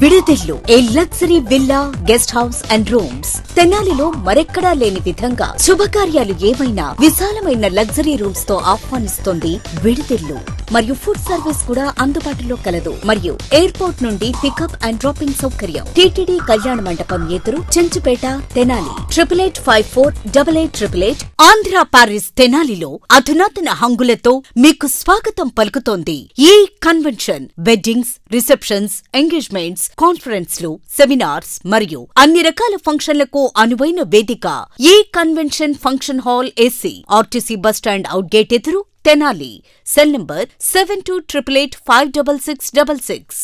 విడుదెల్లు a luxury villa guest house and rooms తెనాలిలో మరెక్కడా లేని విధంగా శుభకార్యాలు ఏమైనా విశాలమైన లగ్జరీ రూమ్స్ తో ఆహ్వానిస్తోంది విడుదెల్లు. మరియు ఫుడ్ సర్వీస్ కూడా అందుబాటులో కలదు. మరియు ఎయిర్పోర్ట్ నుండి పికప్ అండ్ డ్రాపింగ్ సౌకర్యం. టీటీడీ కళ్యాణ మండపం ఎదురు చెంచుపేట తెనాలి 88548888. ఆంధ్ర పారిస్ తెనాలిలో అధునాతన హంగులతో మీకు స్వాగతం పలుకుతోంది ఈ కన్వెన్షన్. వెడ్డింగ్స్, రిసెప్షన్స్, ఎంగేజ్మెంట్స్, కాన్ఫరెన్స్లు, సెమినార్స్ మరియు అన్ని రకాల ఫంక్షన్లకు అనువైన వేదిక. ఈ convention function hall AC RTC bus stand out gate ఎదురు తెనాలి. Cell number 7288856666.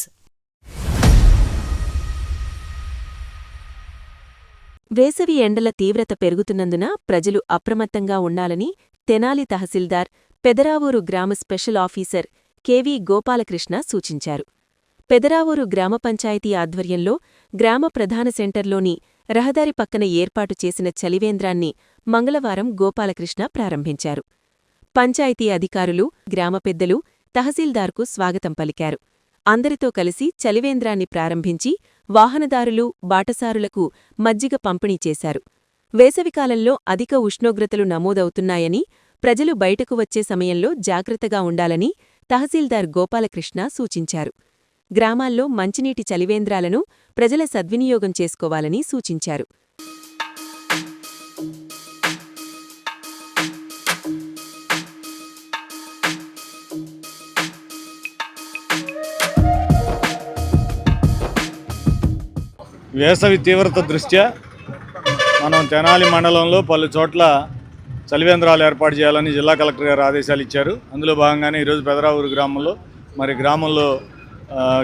వేసవి ఎండల తీవ్రత పెరుగుతున్నందున ప్రజలు అప్రమత్తంగా ఉండాలని తెనాలి తహసీల్దార్ పెదరావూరు గ్రామ స్పెషల్ ఆఫీసర్ కెవి గోపాలకృష్ణ సూచించారు. పెదరావూరు గ్రామ పంచాయతీ ఆధ్వర్యంలో గ్రామ ప్రధాన సెంటర్లోని రహదారి పక్కన ఏర్పాటు చేసిన చలివేంద్రాన్ని మంగళవారం గోపాలకృష్ణ ప్రారంభించారు. పంచాయతీ అధికారులు, గ్రామ పెద్దలు తహసీల్దార్కు స్వాగతం పలికారు. అందరితో కలిసి చలివేంద్రాన్ని ప్రారంభించి వాహనదారులు, బాటసారులకు మజ్జిగ పంపిణీ చేశారు. వేసవికాలంలో అధిక ఉష్ణోగ్రతలు నమోదవుతున్నాయని, ప్రజలు బయటకు వచ్చే సమయంలో జాగ్రత్తగా ఉండాలని తహసీల్దార్ గోపాలకృష్ణ సూచించారు. గ్రామాల్లో మంచినీటి చలివేంద్రాలను ప్రజల సద్వినియోగం చేసుకోవాలని సూచించారు. వేసవి తీవ్రత దృష్ట్యా మనం తెనాలి మండలంలో పలు చోట్ల చలివేంద్రాలు ఏర్పాటు చేయాలని జిల్లా కలెక్టర్ గారు ఆదేశాలు ఇచ్చారు. అందులో భాగంగానే ఈరోజు పెదరావూరు గ్రామంలో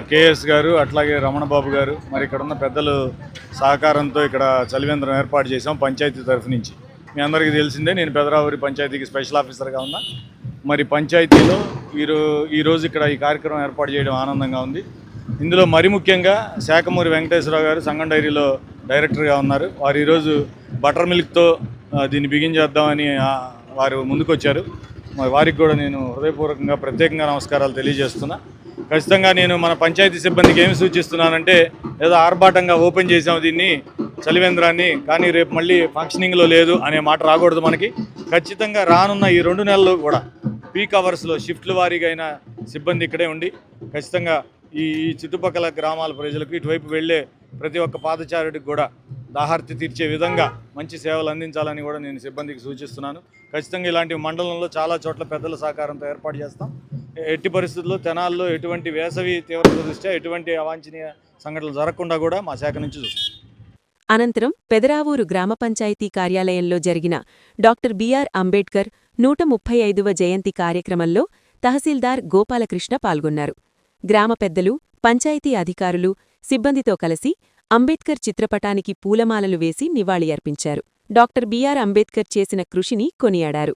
కేఎస్ గారు, అట్లాగే రమణబాబు గారు, మరి ఇక్కడ ఉన్న పెద్దలు సహకారంతో ఇక్కడ చలివేంద్రం ఏర్పాటు చేసాం పంచాయతీ తరఫు నుంచి. మీ అందరికీ తెలిసిందే, నేను పెదరావూరు పంచాయతీకి స్పెషల్ ఆఫీసర్గా ఉన్నా. మరి పంచాయతీలో ఈరోజు ఇక్కడ ఈ కార్యక్రమం ఏర్పాటు చేయడం ఆనందంగా ఉంది. ఇందులో మరి ముఖ్యంగా శాఖమూరి వెంకటేశ్వరరావు గారు సంగం డైరీలో డైరెక్టర్గా ఉన్నారు. వారు ఈరోజు బటర్ మిల్క్తో దీన్ని బిగించేద్దామని వారు ముందుకొచ్చారు. మరి వారికి కూడా నేను హృదయపూర్వకంగా ప్రత్యేకంగా నమస్కారాలు తెలియజేస్తున్నా. ఖచ్చితంగా నేను మన పంచాయతీ సిబ్బందికి ఏమి సూచిస్తున్నానంటే, ఏదో ఆర్భాటంగా ఓపెన్ చేసాము దీన్ని చలివేంద్రాన్ని, కానీ రేపు మళ్ళీ ఫంక్షనింగ్లో లేదు అనే మాట రాకూడదు మనకి. ఖచ్చితంగా రానున్న ఈ 2 నెలలు కూడా పీక్ అవర్స్లో షిఫ్ట్ల వారీగా అయిన సిబ్బంది ఇక్కడే ఉండి ఖచ్చితంగా ఈ చుట్టుపక్కల గ్రామాల ప్రజలకు, ఇటువైపు వెళ్ళే ప్రతి ఒక్క పాదచారుడికి కూడా దాహార్తి తీర్చే విధంగా మంచి సేవలు అందించాలని కూడా నేను సిబ్బందికి సూచిస్తున్నాను. ఖచ్చితంగా ఇలాంటి మండలంలో చాలా చోట్ల పెద్దల సహకారంతో ఏర్పాటు చేస్తాం. ఎట్టి పరిస్థితుల్లో తెనాల్లో ఎటువంటి వేసవి తీవ్రత దృష్ట్యా ఎటువంటి అవాంఛనీయ సంఘటనలు జరగకుండా కూడా మా శాఖ నుంచి చూస్తాం. అనంతరం పెదరావూరు గ్రామ పంచాయతీ కార్యాలయంలో జరిగిన డాక్టర్ బిఆర్ అంబేడ్కర్ 135వ జయంతి కార్యక్రమంలో తహసీల్దార్ గోపాలకృష్ణ పాల్గొన్నారు. గ్రామ పెద్దలు, పంచాయతీ అధికారులు, సిబ్బందితో కలిసి అంబేద్కర్ చిత్రపటానికి పూలమాలలు వేసి నివాళి అర్పించారు. డాక్టర్ బిఆర్ అంబేద్కర్ చేసిన కృషిని కొనియాడారు.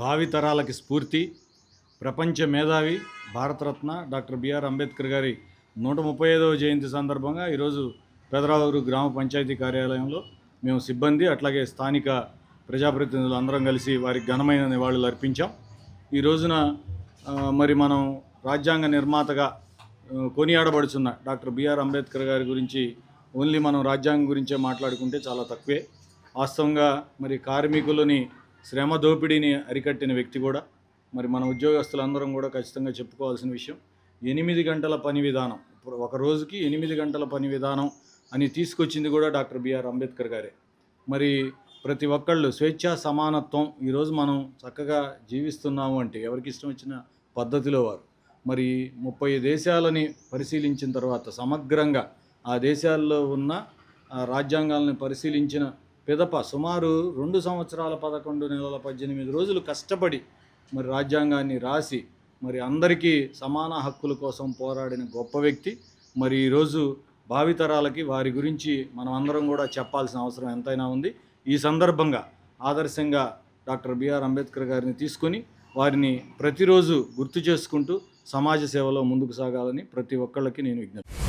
భావితరాలకి స్ఫూర్తి, ప్రపంచ మేధావి, భారతరత్న డాక్టర్ బిఆర్ అంబేద్కర్ గారి 135వ జయంతి సందర్భంగా ఈరోజు పెదరావూరు గ్రామ పంచాయతీ కార్యాలయంలో మేము సిబ్బంది, అట్లాగే స్థానిక ప్రజాప్రతినిధులు అందరం కలిసి వారికి ఘనమైన నివాళులు అర్పించాం. ఈ రోజున మరి మనం రాజ్యాంగ నిర్మాతగా కొనియాడబడుతున్న డాక్టర్ బిఆర్ అంబేద్కర్ గారి గురించి ఓన్లీ మనం రాజ్యాంగం గురించే మాట్లాడుకుంటే చాలా తక్కువే. వాస్తవంగా మరి కార్మికులని శ్రమ దోపిడీని అరికట్టిన వ్యక్తి కూడా. మరి మన ఉద్యోగస్తులందరం కూడా ఖచ్చితంగా చెప్పుకోవాల్సిన విషయం, 8 గంటల పని విధానం, ఒక రోజుకి 8 గంటల పని విధానం అని తీసుకొచ్చింది కూడా డాక్టర్ బిఆర్ అంబేద్కర్ గారే. మరి ప్రతి ఒక్కళ్ళు స్వేచ్ఛ సమానత్వం ఈరోజు మనం చక్కగా జీవిస్తున్నాము అంటే ఎవరికి ఇష్టం వచ్చిన పద్ధతిలో వారు మరి 30 దేశాలని పరిశీలించిన తర్వాత సమగ్రంగా ఆ దేశాల్లో ఉన్న రాజ్యాంగాలను పరిశీలించిన పిదప సుమారు 2 సంవత్సరాల 11 నెలల 18 రోజులు కష్టపడి మరి రాజ్యాంగాన్ని రాసి మరి అందరికీ సమాన హక్కుల కోసం పోరాడిన గొప్ప వ్యక్తి. మరి ఈరోజు భావితరాలకి వారి గురించి మనం అందరం కూడా చెప్పాల్సిన అవసరం ఎంతైనా ఉంది. ఈ సందర్భంగా ఆదర్శంగా డాక్టర్ బిఆర్ అంబేద్కర్ గారిని తీసుకొని వారిని ప్రతిరోజు గుర్తు చేసుకుంటూ సమాజ సేవలో ముందుకు సాగాలని ప్రతి ఒక్కళ్ళకి నేను విజ్ఞప్తి